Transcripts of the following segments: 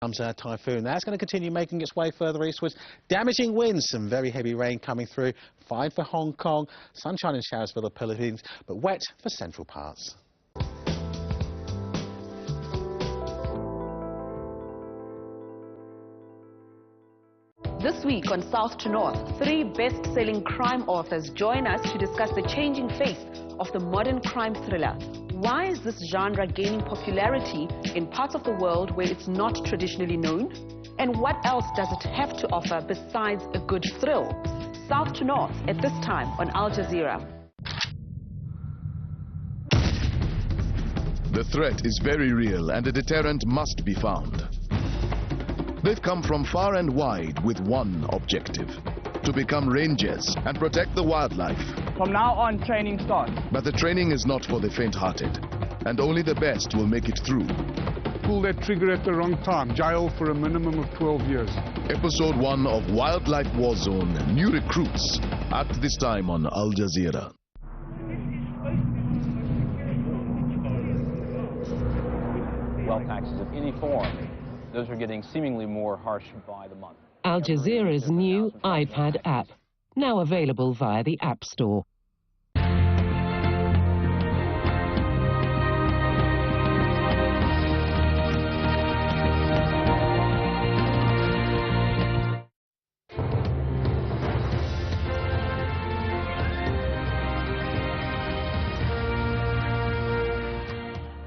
Typhoon. That's going to continue making its way further eastwards. Damaging winds, some very heavy rain coming through. Fine for Hong Kong, sunshine and showers for the Philippines, but wet for central parts. This week on South to North, 3 best-selling crime authors join us to discuss the changing face of the modern crime thriller. Why is this genre gaining popularity in parts of the world where it's not traditionally known? And what else does it have to offer besides a good thrill? South to North at this time on Al Jazeera. The threat is very real and a deterrent must be found. They've come from far and wide with one objective: to become rangers and protect the wildlife. From now on, training starts. But the training is not for the faint-hearted, and only the best will make it through. Pull that trigger at the wrong time. Jail for a minimum of 12 years. Episode 1 of Wildlife Warzone, New Recruits, at this time on Al Jazeera. Well taxes of any form, those are getting seemingly more harsh by the month. Al Jazeera's new iPad app, now available via the App Store.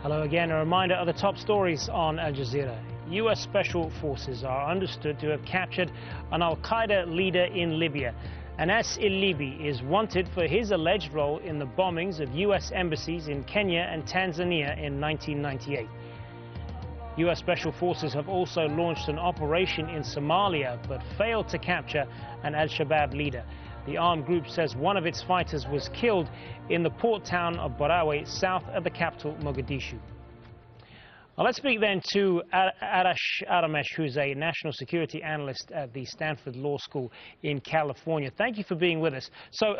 Hello again, a reminder of the top stories on Al Jazeera. U.S. Special Forces are understood to have captured an Al-Qaeda leader in Libya. Anas al-Libi is wanted for his alleged role in the bombings of U.S. embassies in Kenya and Tanzania in 1998. U.S. Special Forces have also launched an operation in Somalia but failed to capture an Al-Shabab leader. The armed group says one of its fighters was killed in the port town of Barawe, south of the capital, Mogadishu. Well, let's speak then to Arash Aramesh, who's a National Security Analyst at the Stanford Law School in California. Thank you for being with us. So,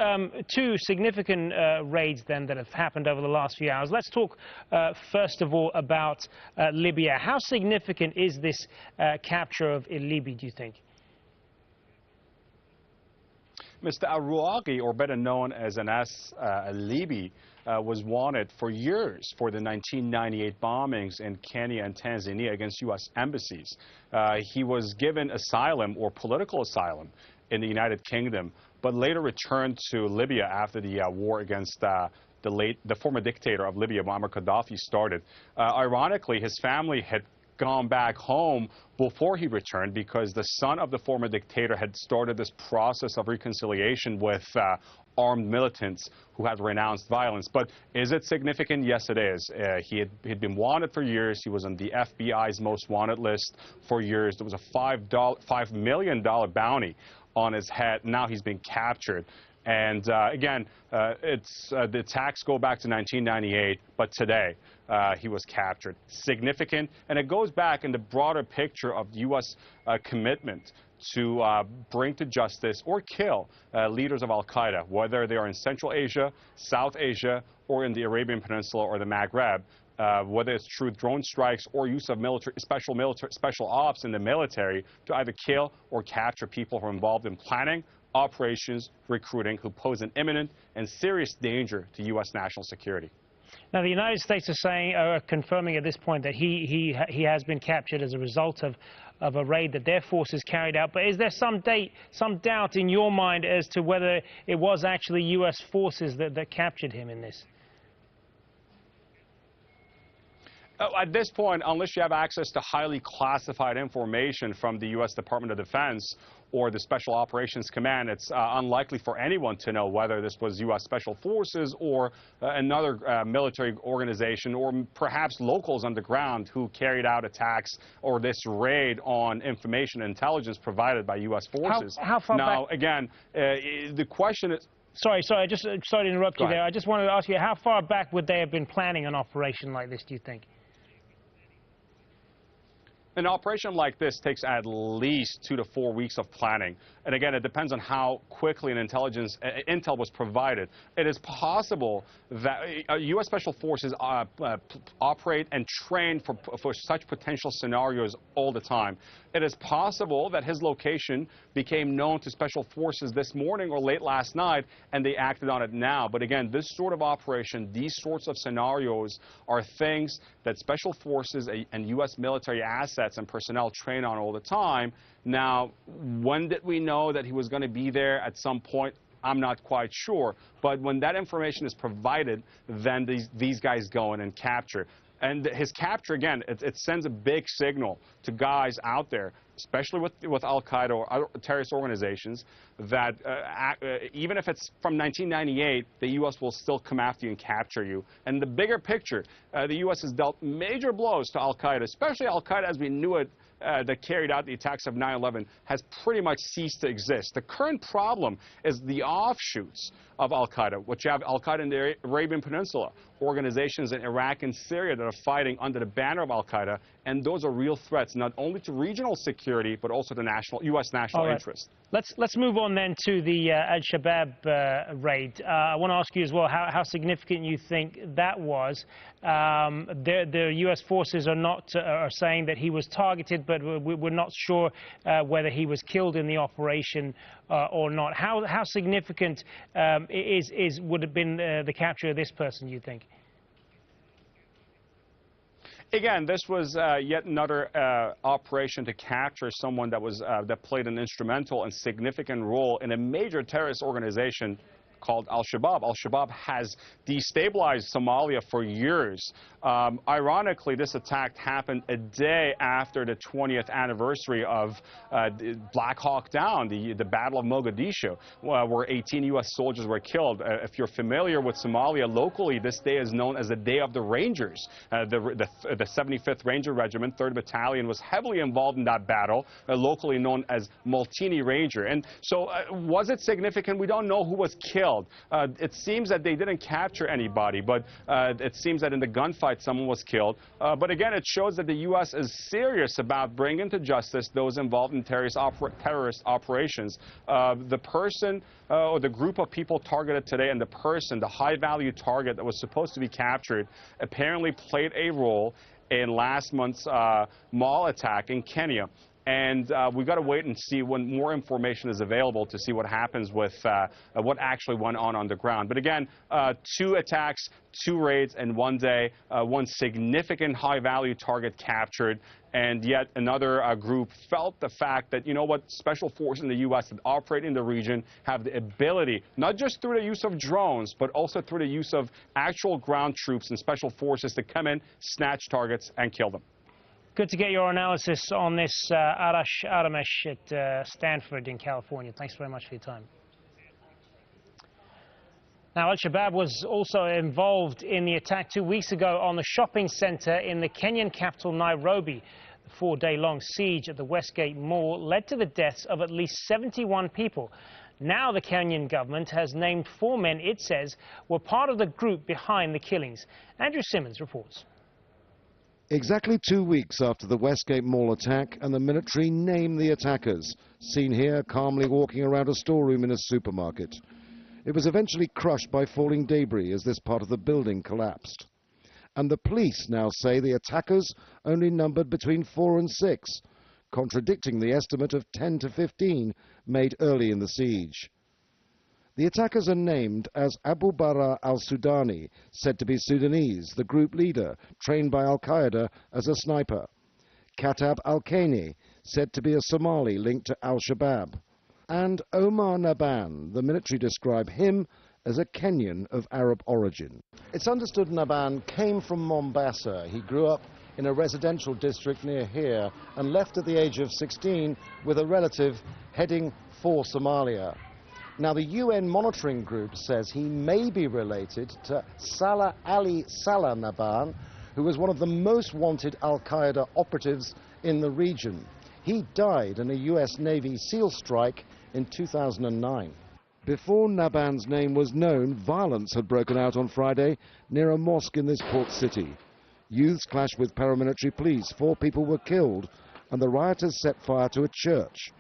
2 significant raids then that have happened over the last few hours. Let's talk first of all about Libya. How significant is this capture of al-Libi, do you think? Mr. al-Ruaghi, or better known as Anas al-Libi, was wanted for years for the 1998 bombings in Kenya and Tanzania against U.S. embassies. He was given asylum or political asylum in the United Kingdom, but later returned to Libya after the war against the former dictator of Libya, Muammar Gaddafi, started. Ironically, his family had gone back home before he returned because the son of the former dictator had started this process of reconciliation with armed militants who had renounced violence. But is it significant? Yes, it is. He'd been wanted for years. He was on the FBI's most wanted list for years. There was a $5 million bounty on his head. Now he's been captured. And again, the attacks go back to 1998, but today he was captured. Significant, and it goes back in the broader picture of the U.S. Commitment to bring to justice or kill leaders of Al-Qaeda, whether they are in Central Asia, South Asia, or in the Arabian Peninsula or the Maghreb. Whether it's through drone strikes or use of special ops in the military to either kill or capture people who are involved in planning, operations, recruiting, who pose an imminent and serious danger to U.S. national security. Now, the United States are confirming at this point that he has been captured as a result of a raid that their forces carried out. But is there some doubt in your mind as to whether it was actually U.S. forces that captured him in this? At this point, unless you have access to highly classified information from the U.S. Department of Defense or the Special Operations Command, it's unlikely for anyone to know whether this was U.S. Special Forces or another military organization, or perhaps locals on the ground who carried out attacks or this raid on information and intelligence provided by U.S. forces. How far now, back? Again, the question is... Sorry, sorry to interrupt you there. I just wanted to ask you, how far back would they have been planning an operation like this, do you think? An operation like this takes at least 2 to 4 weeks of planning. And again, it depends on how quickly an intel was provided. It is possible that U.S. Special Forces operate and train for such potential scenarios all the time. It is possible that his location became known to Special Forces this morning or late last night, and they acted on it now. But again, this sort of operation, these sorts of scenarios are things that Special Forces and U.S. military assets and personnel train on all the time. Now, when did we know that he was going to be there at some point? I'm not quite sure. But when that information is provided, then these guys go in and capture. And his capture, again, it sends a big signal to guys out there, especially with Al-Qaeda or other terrorist organizations, that even if it's from 1998, the U.S. will still come after you and capture you. And the bigger picture, the U.S. has dealt major blows to Al-Qaeda, especially Al-Qaeda as we knew it, that carried out the attacks of 9/11 has pretty much ceased to exist. The current problem is the offshoots of Al-Qaeda, which have Al-Qaeda in the Arabian Peninsula, organizations in Iraq and Syria that are fighting under the banner of Al-Qaeda, and those are real threats, not only to regional security, but also to U.S. national interest. Let's move on then to the Al-Shabab raid. I want to ask you as well how significant you think that was. The U.S. forces are saying that he was targeted, but we're not sure whether he was killed in the operation or not. How significant would have been the capture of this person, you think? Again, this was yet another operation to capture someone that played an instrumental and significant role in a major terrorist organization called Al-Shabab. Al-Shabab has destabilized Somalia for years. Ironically, this attack happened a day after the 20th anniversary of Black Hawk Down, the Battle of Mogadishu, where 18 U.S. soldiers were killed. If you're familiar with Somalia locally, this day is known as the Day of the Rangers. The 75th Ranger Regiment, 3rd Battalion, was heavily involved in that battle, locally known as Multini Ranger. And so was it significant? We don't know who was killed. It seems that they didn't capture anybody, but it seems that in the gunfight someone was killed. But again, it shows that the U.S. is serious about bringing to justice those involved in terrorist operations. The person or the group of people targeted today, and the high-value target that was supposed to be captured, apparently played a role in last month's mall attack in Kenya. And we've got to wait and see when more information is available to see what happens with what actually went on the ground. But again, 2 attacks, 2 raids in one day, one significant high-value target captured, and yet another group felt the fact that, you know what, special forces in the U.S. that operate in the region have the ability, not just through the use of drones, but also through the use of actual ground troops and special forces to come in, snatch targets, and kill them. Good to get your analysis on this, Arash Aramesh at Stanford in California. Thanks very much for your time. Now, Al-Shabab was also involved in the attack 2 weeks ago on the shopping center in the Kenyan capital, Nairobi. The 4-day-long siege at the Westgate Mall led to the deaths of at least 71 people. Now the Kenyan government has named 4 men it says were part of the group behind the killings. Andrew Simmons reports. Exactly 2 weeks after the Westgate Mall attack, and the military name the attackers, seen here calmly walking around a storeroom in a supermarket. It was eventually crushed by falling debris as this part of the building collapsed. And the police now say the attackers only numbered between 4 and 6, contradicting the estimate of 10 to 15 made early in the siege. The attackers are named as Abu Bara al-Sudani, said to be Sudanese, the group leader, trained by Al-Qaeda as a sniper. Katab al-Kani, said to be a Somali linked to Al-Shabab. And Omar Naban, the military describe him as a Kenyan of Arab origin. It's understood Naban came from Mombasa. He grew up in a residential district near here and left at the age of 16 with a relative heading for Somalia. Now, the UN monitoring group says he may be related to Salah Ali Salah Naban, who was one of the most wanted Al-Qaeda operatives in the region. He died in a US Navy SEAL strike in 2009. Before Naban's name was known, violence had broken out on Friday near a mosque in this port city. Youths clashed with paramilitary police. 4 people were killed, and the rioters set fire to a church.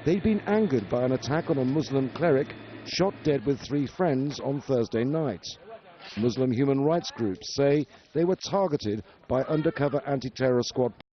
They'd been angered by an attack on a Muslim cleric shot dead with 3 friends on Thursday night. Muslim human rights groups say they were targeted by undercover anti-terror squad